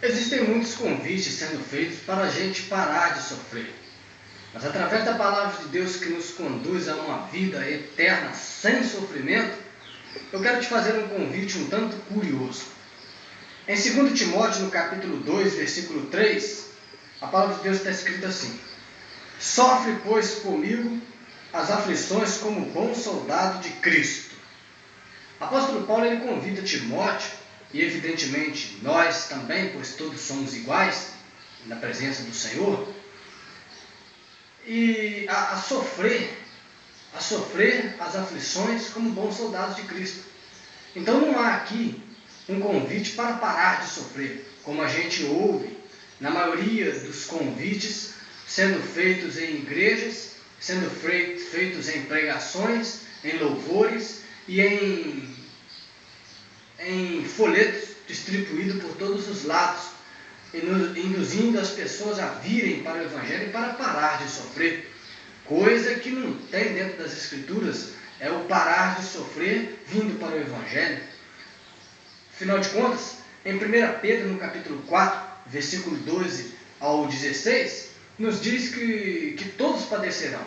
Existem muitos convites sendo feitos para a gente parar de sofrer. Mas através da palavra de Deus que nos conduz a uma vida eterna sem sofrimento, eu quero te fazer um convite um tanto curioso. Em 2 Timóteo, no capítulo 2, versículo 3, a palavra de Deus está escrita assim: sofre, pois, comigo as aflições como bom soldado de Cristo. O apóstolo Paulo ele convida Timóteo, e evidentemente nós também, pois todos somos iguais na presença do Senhor, e a sofrer as aflições como bons soldados de Cristo. Então não há aqui um convite para parar de sofrer, como a gente ouve na maioria dos convites sendo feitos em igrejas, sendo feitos em pregações, em louvores e em folhetos distribuídos por todos os lados, induzindo as pessoas a virem para o Evangelho para parar de sofrer. Coisa que não tem dentro das Escrituras é o parar de sofrer vindo para o Evangelho. Afinal de contas, em 1 Pedro, no capítulo 4, versículo 12 ao 16, nos diz que todos padecerão.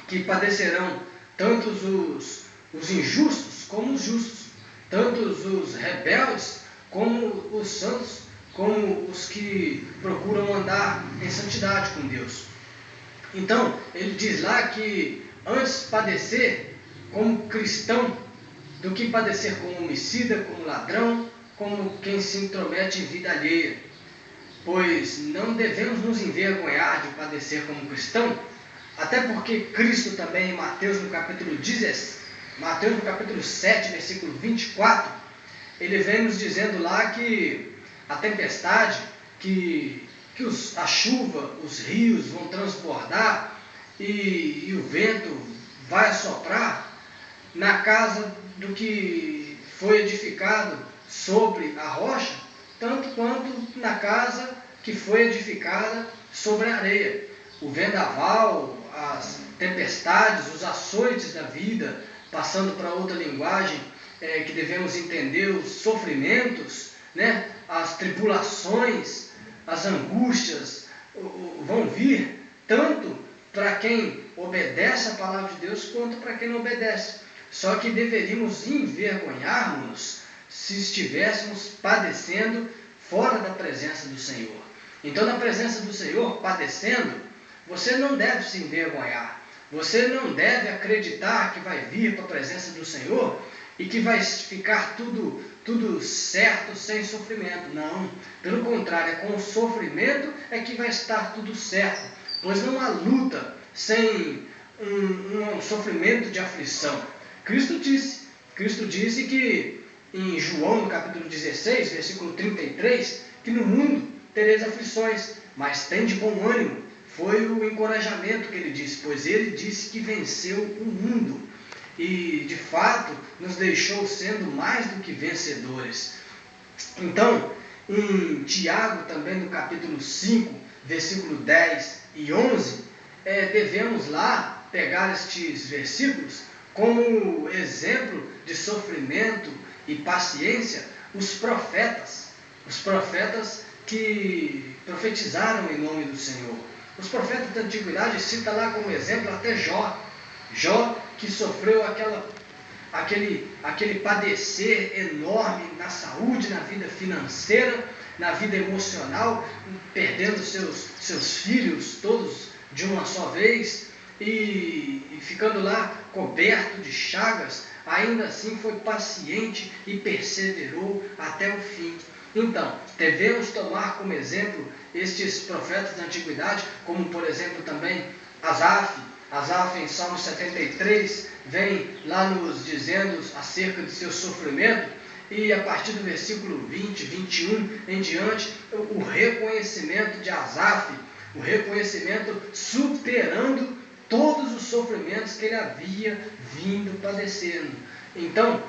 Que padecerão tanto os injustos como os justos, tanto os rebeldes como os santos, como os que procuram andar em santidade com Deus. Então, ele diz lá que antes padecer como cristão do que padecer como homicida, como ladrão, como quem se intromete em vida alheia. Pois não devemos nos envergonhar de padecer como cristão, até porque Cristo também, em Mateus no capítulo 7, versículo 24, ele vem nos dizendo lá que a tempestade, a chuva, os rios vão transbordar e o vento vai assoprar na casa do que foi edificado sobre a rocha, tanto quanto na casa que foi edificada sobre a areia. O vendaval, as tempestades, os açoites da vida, passando para outra linguagem que devemos entender, os sofrimentos, né? As tribulações, as angústias vão vir tanto para quem obedece a palavra de Deus quanto para quem não obedece. Só que deveríamos envergonhar-nos se estivéssemos padecendo fora da presença do Senhor. Então, na presença do Senhor, padecendo, você não deve se envergonhar. Você não deve acreditar que vai vir para a presença do Senhor e que vai ficar tudo certo sem sofrimento. Não, pelo contrário, é com o sofrimento é que vai estar tudo certo, pois não há luta sem um sofrimento de aflição. Cristo disse que em João, no capítulo 16, versículo 33, que no mundo tereis aflições, mas tem de bom ânimo. Foi o encorajamento que ele disse, pois ele disse que venceu o mundo e, de fato, nos deixou sendo mais do que vencedores. Então, em Tiago, também no capítulo 5, versículo 10 e 11, devemos lá pegar estes versículos como exemplo de sofrimento e paciência, os profetas que profetizaram em nome do Senhor. Os profetas da antiguidade cita lá como exemplo até Jó, que sofreu aquele padecer enorme na saúde, na vida financeira, na vida emocional, perdendo seus filhos todos de uma só vez e ficando lá coberto de chagas. Ainda assim foi paciente e perseverou até o fim. Então, devemos tomar como exemplo estes profetas da antiguidade, como por exemplo também Asaf, em Salmo 73, vem lá nos dizendo acerca de seu sofrimento, e a partir do versículo 20, 21 em diante, o reconhecimento de Asaf, o reconhecimento superando todos os sofrimentos que ele havia vindo padecendo. Então,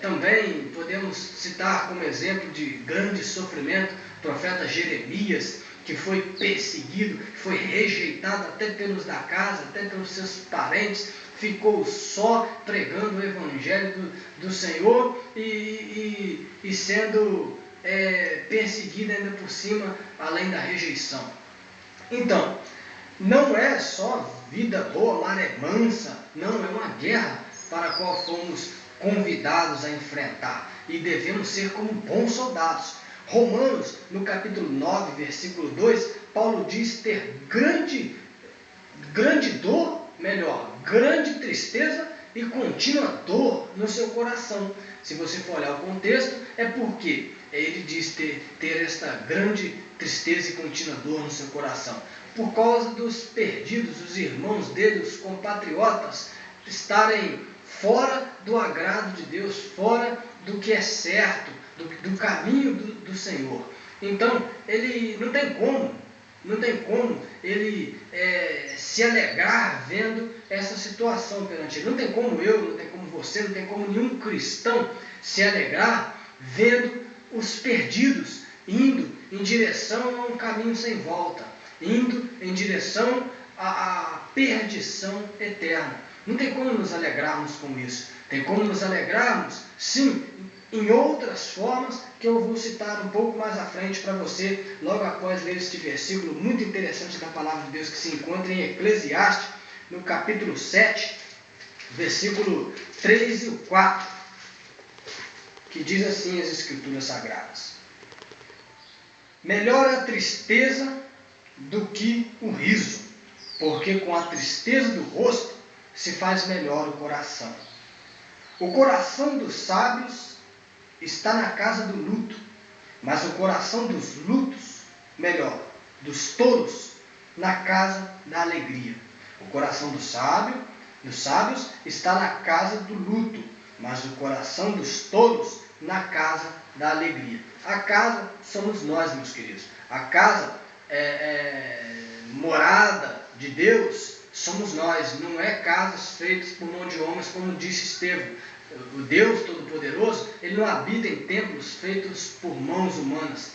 também podemos citar como exemplo de grande sofrimento o profeta Jeremias, que foi perseguido, foi rejeitado até pelos da casa, até pelos seus parentes, ficou só pregando o evangelho do Senhor e sendo perseguida ainda por cima, além da rejeição. Então, não é só vida boa, maré mansa, não, é uma guerra para a qual fomos convidados a enfrentar e devemos ser como bons soldados. Romanos, no capítulo 9, versículo 2, Paulo diz ter grande dor, grande tristeza e contínua dor no seu coração. Se você for olhar o contexto, é porque ele diz ter esta grande tristeza e contínua dor no seu coração. Por causa dos perdidos, os irmãos dele, os compatriotas, estarem fora do agrado de Deus, fora do que é certo, do caminho do Senhor. Então, ele não tem como ele se alegrar vendo essa situação perante ele. Não tem como eu, não tem como você, não tem como nenhum cristão se alegrar vendo os perdidos indo em direção a um caminho sem volta, indo em direção à perdição eterna. Não tem como nos alegrarmos com isso. Tem como nos alegrarmos, sim, em outras formas que eu vou citar um pouco mais à frente para você, logo após ler este versículo muito interessante da palavra de Deus que se encontra em Eclesiastes, no capítulo 7, versículo 3 e 4, que diz assim as Escrituras Sagradas: melhor a tristeza do que o riso, porque com a tristeza do rosto se faz melhor o coração. O coração dos sábios está na casa do luto, mas o coração dos dos tolos, na casa da alegria. O coração dos sábios está na casa do luto, mas o coração dos tolos na casa da alegria. A casa somos nós, meus queridos. A casa morada de Deus somos nós. Não é casas feitas por mão de homens, como disse Estevão. O Deus Todo-Poderoso, ele não habita em templos feitos por mãos humanas.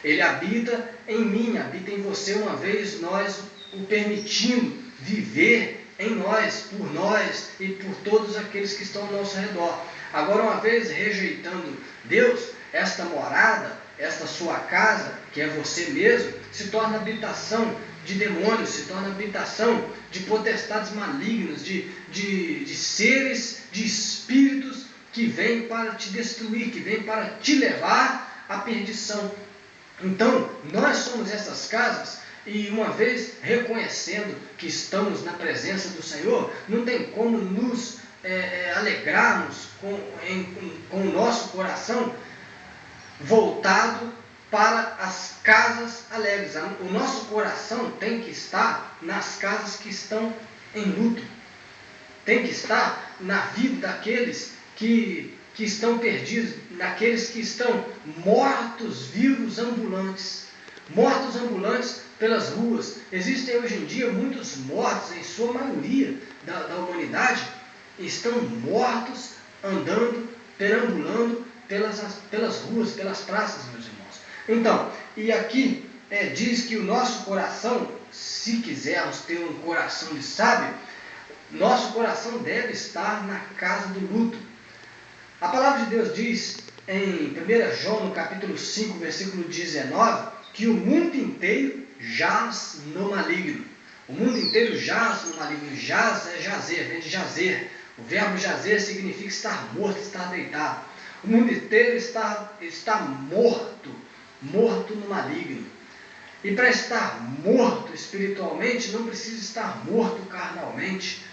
Ele habita em mim, habita em você, uma vez nós o permitindo viver em nós, por nós e por todos aqueles que estão ao nosso redor. Agora, uma vez rejeitando Deus, esta morada, esta sua casa, que é você mesmo, se torna habitação de demônios, se torna habitação de potestades malignas, de seres, de espíritos que vêm para te destruir, que vêm para te levar à perdição. Então, nós somos essas casas, e uma vez reconhecendo que estamos na presença do Senhor, não tem como nos alegrarmos com o nosso coração voltado para as casas alegres. O nosso coração tem que estar nas casas que estão em luto. Tem que estar na vida daqueles que estão perdidos, daqueles que estão mortos-vivos ambulantes. Mortos ambulantes pelas ruas. Existem hoje em dia muitos mortos, em sua maioria da humanidade, estão mortos, andando, perambulando pelas ruas, pelas praças, meus irmãos. Então, e aqui diz que o nosso coração, se quisermos ter um coração de sábio, nosso coração deve estar na casa do luto. A palavra de Deus diz em 1 João, no capítulo 5, versículo 19, que o mundo inteiro jaz no maligno. O mundo inteiro jaz no maligno. Jaz é jazer, vem de jazer. O verbo jazer significa estar morto, estar deitado. O mundo inteiro está morto no maligno. E para estar morto espiritualmente, não precisa estar morto carnalmente.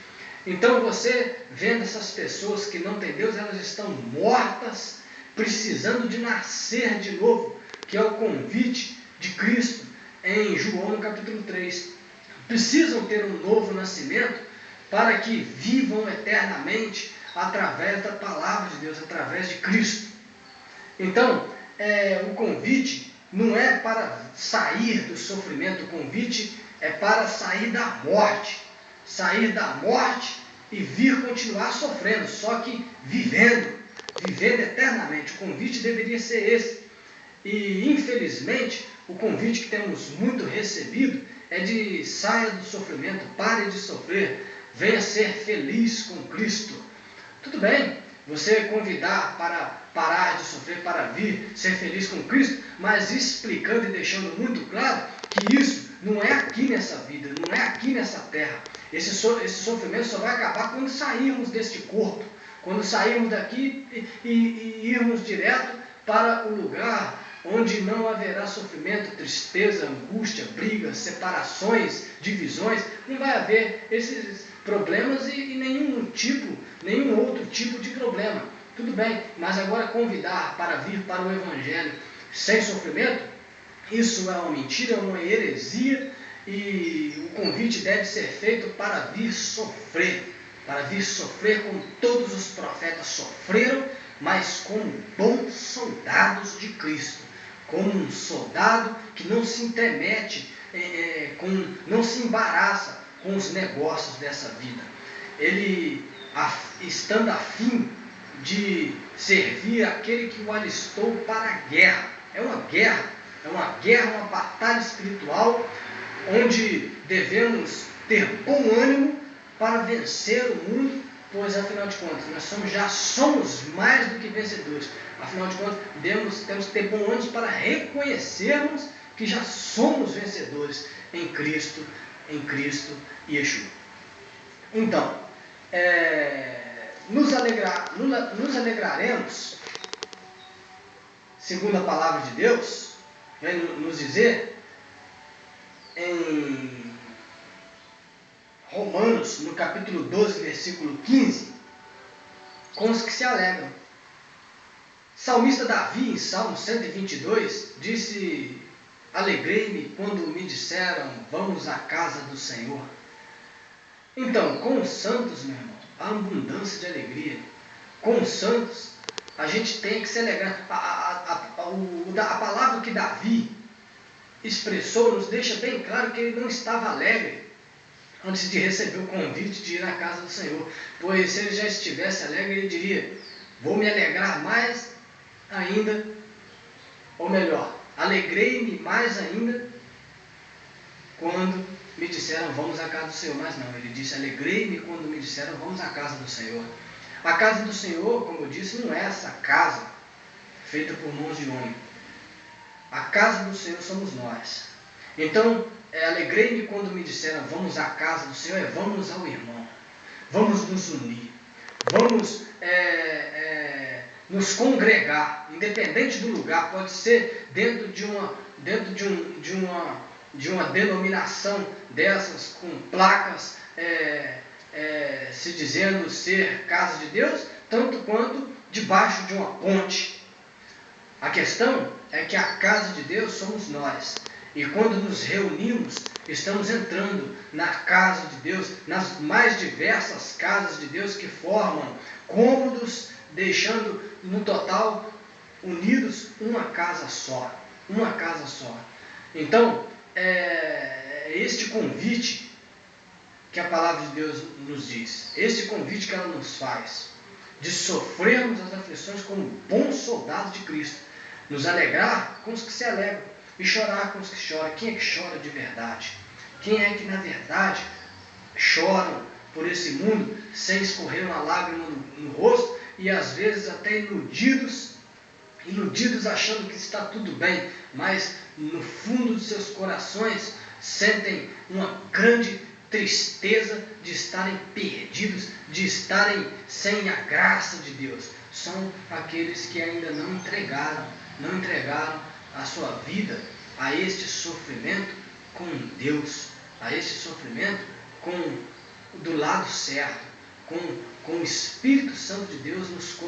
Então você, vendo essas pessoas que não têm Deus, elas estão mortas, precisando de nascer de novo, que é o convite de Cristo em João no capítulo 3. Precisam ter um novo nascimento para que vivam eternamente através da palavra de Deus, através de Cristo. Então, o convite não é para sair do sofrimento, o convite é para sair da morte. Sair da morte e vir continuar sofrendo, só que vivendo eternamente. O convite deveria ser esse. E, infelizmente, o convite que temos muito recebido é de saia do sofrimento, pare de sofrer. venha ser feliz com Cristo. Tudo bem, você convidar para parar de sofrer, para vir ser feliz com Cristo, mas explicando e deixando muito claro que isso não é aqui nessa vida, não é aqui nessa terra. Esse sofrimento só vai acabar quando sairmos deste corpo, quando sairmos daqui e irmos direto para o lugar onde não haverá sofrimento, tristeza, angústia, brigas, separações, divisões. Não vai haver esses problemas e nenhum outro tipo de problema. Tudo bem, mas agora convidar para vir para o Evangelho sem sofrimento, isso é uma mentira, é uma heresia, e o convite deve ser feito para vir sofrer como todos os profetas sofreram, mas como bons soldados de Cristo, como um soldado que não se intromete, não se embaraça com os negócios dessa vida. Ele, estando a fim de servir aquele que o alistou para a guerra. É uma batalha espiritual, onde devemos ter bom ânimo para vencer o mundo, pois afinal de contas nós já somos mais do que vencedores. Afinal de contas temos que ter bom ânimo para reconhecermos que já somos vencedores em Cristo e Yeshua. Então, nos alegraremos, segundo a palavra de Deus, vem nos dizer em Romanos, no capítulo 12, versículo 15, com os que se alegram. Salmista Davi, em Salmo 122, disse: alegrei-me quando me disseram, vamos à casa do Senhor. Então, com os santos, meu irmão, há abundância de alegria. Com os santos, a gente tem que se alegrar. A palavra que Davi expressou nos deixa bem claro que ele não estava alegre antes de receber o convite de ir à casa do Senhor. Pois se ele já estivesse alegre, ele diria: vou me alegrar mais ainda, ou melhor, alegrei-me mais ainda quando me disseram, vamos à casa do Senhor. Mas não, ele disse, alegrei-me quando me disseram, vamos à casa do Senhor. A casa do Senhor, como eu disse, não é essa casa feita por mãos de homem. A casa do Senhor somos nós. Então, alegrei-me quando me disseram, vamos à casa do Senhor, vamos ao irmão, vamos nos unir, vamos nos congregar, independente do lugar. Pode ser dentro de uma denominação dessas, com placas se dizendo ser casa de Deus, tanto quanto debaixo de uma ponte. A questão é que a casa de Deus somos nós. E quando nos reunimos, estamos entrando na casa de Deus, nas mais diversas casas de Deus que formam cômodos, deixando no total unidos uma casa só. Uma casa só. Então, este convite que a palavra de Deus nos diz, este convite que ela nos faz, de sofrermos as aflições como bons soldados de Cristo, nos alegrar com os que se alegram e chorar com os que choram. Quem é que chora de verdade? Quem é que na verdade choram por esse mundo sem escorrer uma lágrima no rosto e às vezes até iludidos achando que está tudo bem, mas no fundo de seus corações sentem uma grande tristeza de estarem perdidos, de estarem sem a graça de Deus. São aqueles que ainda não entregaram a sua vida a este sofrimento com Deus, a este sofrimento do lado certo, com o Espírito Santo de Deus nos